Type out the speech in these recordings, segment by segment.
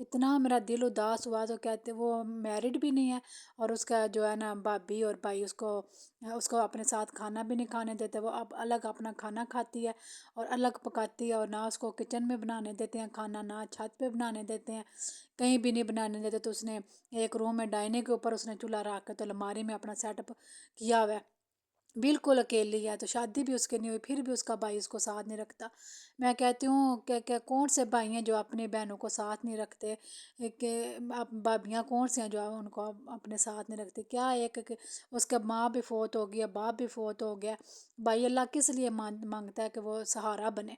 اتنا میرا دل اداس ہوا، تو کہتے وہ میرڈ بھی نہیں ہے، اور اس کا جو ہے نا بھابھی اور بھائی اس کو اپنے ساتھ کھانا بھی نہیں کھانے دیتے، وہ اب الگ اپنا کھانا کھاتی ہے اور الگ پکاتی ہے، اور نہ اس کو کچن میں بنانے دیتے ہیں کھانا، نہ چھت پہ بنانے دیتے ہیں، کہیں بھی نہیں بنانے دیتے۔ تو اس نے ایک روم میں ڈائننگ کے اوپر اس نے چولہا رکھ کے تو الماری میں اپنا سیٹ اپ کیا ہوا ہے، بالکل اکیلی ہے، تو شادی بھی اس کی نہیں ہوئی، پھر بھی اس کا بھائی اس کو ساتھ نہیں رکھتا۔ میں کہتی ہوں کہ کون سے بھائی ہیں جو اپنی بہنوں کو ساتھ نہیں رکھتے، کہ بھابیاں کون سی ہیں جو ان کو اپنے ساتھ نہیں رکھتی؟ کیا ایک کہ اس کے ماں بھی فوت ہو گیا، باپ بھی فوت ہو گیا، بھائی اللہ کس لیے مانگتا ہے کہ وہ سہارا بنے؟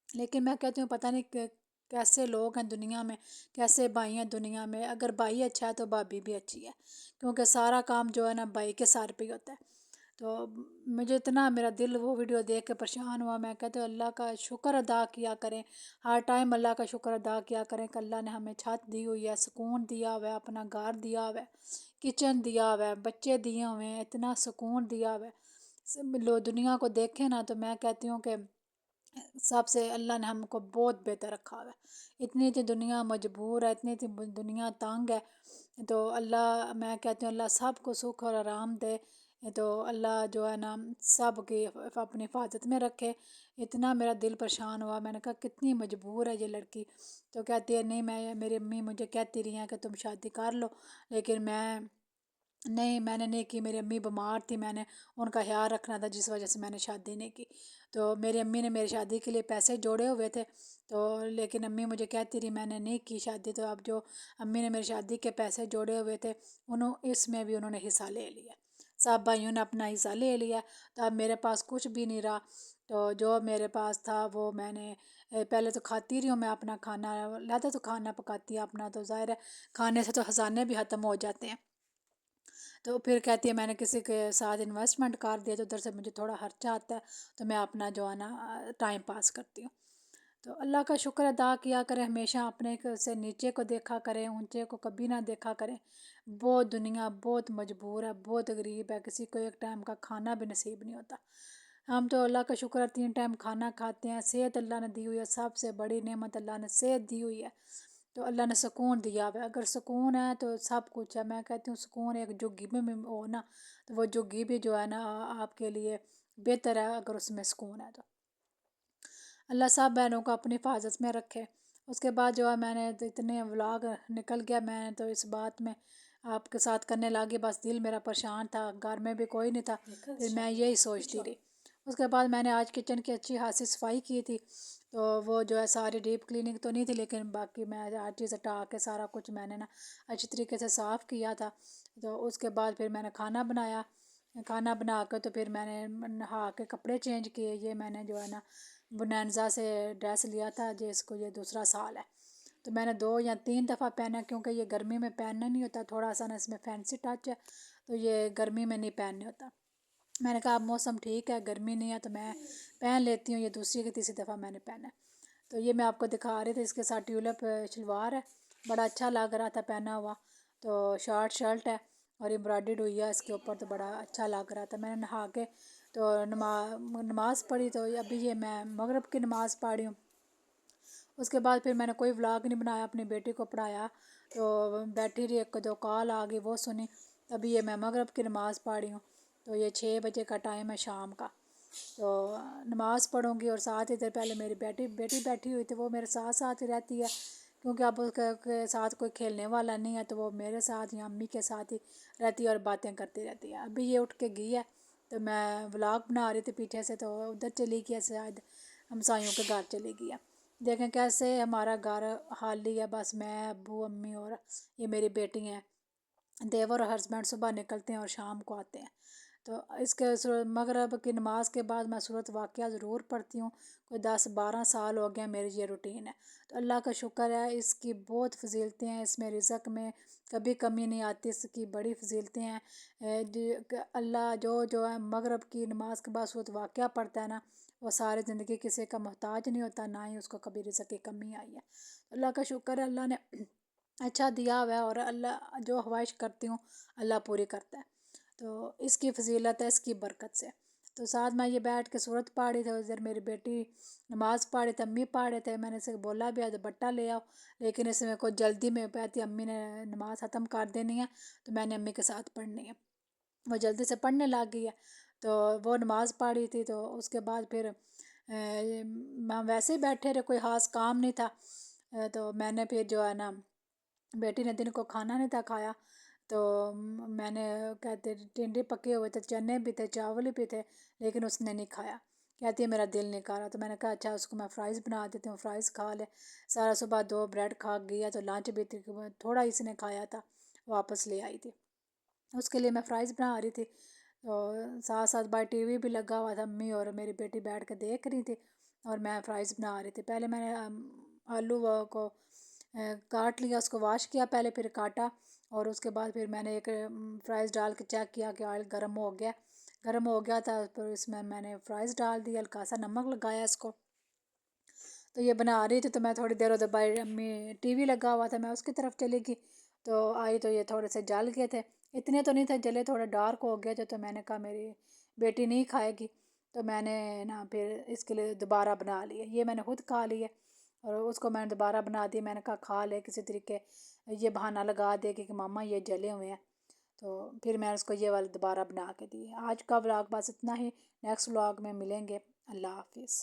لیکن میں کہتی ہوں پتہ نہیں کیسے لوگ ہیں دنیا میں، کیسے بھائی ہیں دنیا میں۔ اگر بھائی اچھا ہے تو بھابھی بھی اچھی ہے، کیونکہ سارا کام جو ہے نا بھائی کے سر پہ ہی ہوتا ہے۔ تو مجھے اتنا میرا دل وہ ویڈیو دیکھ کے پریشان ہوا، میں کہتے اللہ کا شکر ادا کیا کریں، ہر ٹائم اللہ کا شکر ادا کیا کریں کہ اللہ نے ہمیں چھت دی ہوئی ہے، سکون دیا ہوا ہے، اپنا گھر دیا ہوا ہے، کچن دیا ہوا ہے، بچے دیے ہوئے ہیں، اتنا سکون دیا ہوا ہے۔ لو دنیا کو دیکھیں نا تو میں کہتی ہوں کہ سب سے اللہ نے ہم کو بہت بہتر رکھا ہوا ہے۔ اتنی تھی دنیا مجبور ہے، اتنی تھی دنیا تنگ ہے، تو اللہ میں کہتی ہوں اللہ سب کو سکھ اور آرام دے، تو اللہ جو ہے نا سب کی اپنی حفاظت میں رکھے۔ اتنا میرا دل پریشان ہوا، میں نے کہا کتنی مجبور ہے یہ لڑکی۔ تو کہتی ہے نہیں، میری امی مجھے کہتی رہی ہیں کہ تم شادی کر لو، لیکن میں نے نہیں کی، میری امی بیمار تھی، میں نے ان کا خیال رکھنا تھا، جس وجہ سے میں نے شادی نہیں کی۔ تو میری امی نے میری شادی کے لیے پیسے جوڑے ہوئے تھے، تو لیکن امی مجھے کہتی رہی میں نے نہیں کی شادی، تو اب جو امی نے میری شادی کے پیسے جوڑے ہوئے تھے اس میں بھی انہوں نے حصہ لے لیا، سب بھائیوں نے اپنا حصہ لے لیا، تو اب میرے پاس کچھ بھی نہیں رہا۔ تو جو میرے پاس تھا وہ میں نے پہلے تو کھاتی رہی ہوں، میں اپنا کھانا لہذا تو کھانا پکاتی ہے اپنا، تو ظاہر ہے کھانے سے تو خزانے بھی ختم ہو جاتے ہیں۔ تو پھر کہتی ہے میں نے کسی کے ساتھ انویسٹمنٹ کر دیا، تو ادھر سے مجھے تھوڑا خرچہ آتا ہے، تو میں اپنا جو ہے نا ٹائم پاس کرتی ہوں۔ تو اللہ کا شکر ادا کیا کریں، ہمیشہ اپنے سے نیچے کو دیکھا کریں، اونچے کو کبھی نہ دیکھا کریں۔ بہت دنیا بہت مجبور ہے، بہت غریب ہے، کسی کو ایک ٹائم کا کھانا بھی نصیب نہیں ہوتا۔ ہم تو اللہ کا شکر ہے 3 ٹائم کھانا کھاتے ہیں، صحت اللہ نے دی ہوئی ہے، سب سے بڑی نعمت اللہ نے صحت دی ہوئی ہے، تو اللہ نے سکون دیا ہوا ہے۔ اگر سکون ہے تو سب کچھ ہے۔ میں کہتی ہوں سکون ایک جھگی میں ہو نا، تو وہ جھگی بھی جو ہے نا آپ کے لیے بہتر ہے اگر اس میں سکون ہے تو۔ اللہ سب بہنوں کو اپنی حفاظت میں رکھے۔ اس کے بعد جو ہے میں نے اتنے ولاگ نکل گیا، میں تو اس بات میں آپ کے ساتھ کرنے لگی، بس دل میرا پریشان تھا، گھر میں بھی کوئی نہیں تھا، پھر میں یہی سوچتی رہی۔ اس کے بعد میں نے آج کچن کی اچھی خاصی صفائی کی تھی، تو وہ جو ہے ساری ڈیپ کلیننگ تو نہیں تھی، لیکن باقی میں ہر چیز ہٹا کے سارا کچھ میں نے نا اچھی طریقے سے صاف کیا تھا۔ تو اس کے بعد پھر میں نے کھانا بنایا، کھانا بنا کے تو پھر میں نے نہا کے کپڑے چینج کیے۔ یہ میں نے جو ہے نا بنینزا سے ڈریس لیا تھا، جس کو یہ دوسرا سال ہے، تو میں نے 2 یا 3 دفعہ پہنا، کیونکہ یہ گرمی میں پہننا نہیں ہوتا، تھوڑا سا نا اس میں فینسی ٹچ ہے، تو یہ گرمی میں نہیں پہننے ہوتا۔ میں نے کہا اب موسم ٹھیک ہے، گرمی نہیں ہے، تو میں پہن لیتی ہوں، یہ دوسری کی تیسری دفعہ میں نے پہنا ہے۔ تو یہ میں آپ کو دکھا رہی تھی، اس کے ساتھ ٹیولپ شلوار ہے، بڑا اچھا لگ رہا تھا پہنا ہوا، تو شارٹ شرٹ ہے اور امبرائڈڈ ہوئی ہے اس کے اوپر، تو بڑا اچھا لگ رہا تھا۔ میں نے نہا کے تو نماز پڑھی، تو ابھی یہ میں مغرب کی نماز پڑھی ہوں۔ اس کے بعد پھر میں نے کوئی ولاگ نہیں بنایا، اپنی بیٹی کو پڑھایا، تو بیٹھی رہی، 1 2 کال آ گئی وہ سنی، ابھی یہ میں مغرب کی نماز پڑھی ہوں، تو یہ 6 بجے کا ٹائم ہے شام کا، تو نماز پڑھوں گی، اور ساتھ ہی دیر پہلے میری بیٹی بیٹھی ہوئی تھی، وہ میرے ساتھ ساتھ ہی رہتی ہے، کیونکہ اب اس کے ساتھ کوئی کھیلنے والا نہیں ہے، تو وہ میرے ساتھ یا امی کے ساتھ ہی رہتی ہے اور باتیں کرتی رہتی ہے۔ ابھی یہ اٹھ کے گئی ہے، تو میں ولاگ بنا رہی تھی پیچھے سے، تو ادھر چلی گئی ہے، شاید ہمسایوں کے گھر چلی گئی ہے۔ دیکھیں کیسے ہمارا گھر خالی ہے، بس میں ابو امی اور یہ میری بیٹی ہیں، دیور اور ہسبینڈ صبح نکلتے ہیں اور شام کو آتے ہیں۔ تو اس کے مغرب کی نماز کے بعد میں صورت واقعہ ضرور پڑھتی ہوں، کوئی 10 12 سال ہو گئے، میری یہ روٹین ہے۔ تو اللہ کا شکر ہے، اس کی بہت فضیلتیں ہیں، اس میں رزق میں کبھی کمی نہیں آتی، اس کی بڑی فضیلتیں ہیں۔ اللہ جو ہے مغرب کی نماز کے بعد صورت واقعہ پڑھتا ہے نا، وہ ساری زندگی کسی کا محتاج نہیں ہوتا، نہ ہی اس کو کبھی رزق کی کمی آئی ہے۔ اللہ کا شکر ہے، اللہ نے اچھا دیا ہوا ہے، اور اللہ جو خواہش کرتی ہوں اللہ پوری کرتا ہے، تو اس کی فضیلت ہے، اس کی برکت سے۔ تو ساتھ میں یہ بیٹھ کے صورت پڑھ رہی تھی، ادھر میری بیٹی نماز پڑھ رہی تھی، امی پڑھ رہے تھے، میں نے اسے بولا بھی ہے دوپٹہ لے آؤ، لیکن اس میں کوئی جلدی میں کہتی امی نے نماز ختم کر دینی ہے تو میں نے امی کے ساتھ پڑھنی ہے، وہ جلدی سے پڑھنے لگ گئی ہے، تو وہ نماز پڑھ رہی تھی، تو اس کے بعد پھر ہم ویسے ہی بیٹھے رہے، کوئی خاص کام نہیں تھا، تو میں نے پھر جو ہے نا بیٹی نے دن کو کھانا نہیں تھا کھایا، تو میں نے کہتے ٹنڈے پکے ہوئے تھے، چنے بھی تھے، چاول بھی تھے، لیکن اس نے نہیں کھایا، کہتی ہے میرا دل نہیں کر رہا، تو میں نے کہا اچھا اس کو میں فرائز بنا دیتی ہوں، فرائز کھا لے، سارا صبح 2 بریڈ کھا گیا، تو لنچ بھی تھوڑا اس نے کھایا تھا، واپس لے آئی تھی، اس کے لیے میں فرائز بنا رہی تھی، اور ساتھ ساتھ باہر ٹی وی بھی لگا ہوا تھا، امی اور میری بیٹی بیٹھ کے دیکھ رہی تھی اور میں فرائز بنا رہی تھی، پہلے میں نے آلو کو کاٹ لیا، اس کو واش کیا پہلے، پھر کاٹا، اور اس کے بعد پھر میں نے ایک فرائز ڈال کے چیک کیا کہ آئل گرم ہو گیا تھا، پھر اس میں نے فرائز ڈال دی، ہلکا سا نمک لگایا اس کو، تو یہ بنا رہی تھی، تو میں تھوڑی دیر ادھر باہر امی ٹی وی لگا ہوا تھا، میں اس کی طرف چلی گئی، تو آئی تو یہ تھوڑے سے جل گئے تھے، اتنے تو نہیں تھے جلے، تھوڑے ڈارک ہو گئے تھے، تو میں نے کہا میری بیٹی نہیں کھائے گی، تو میں نے نا پھر اس کے لیے دوبارہ بنا لیے، یہ میں نے خود کھا لیے، اور اس کو میں نے دوبارہ بنا دی، میں نے کہا کھا لے کسی طریقے، یہ بہانہ لگا دے کہ ماما یہ جلے ہوئے ہیں، تو پھر میں اس کو یہ والا دوبارہ بنا کے دی۔ آج کا ولاگ بس اتنا ہی، نیکسٹ ولاگ میں ملیں گے، اللہ حافظ۔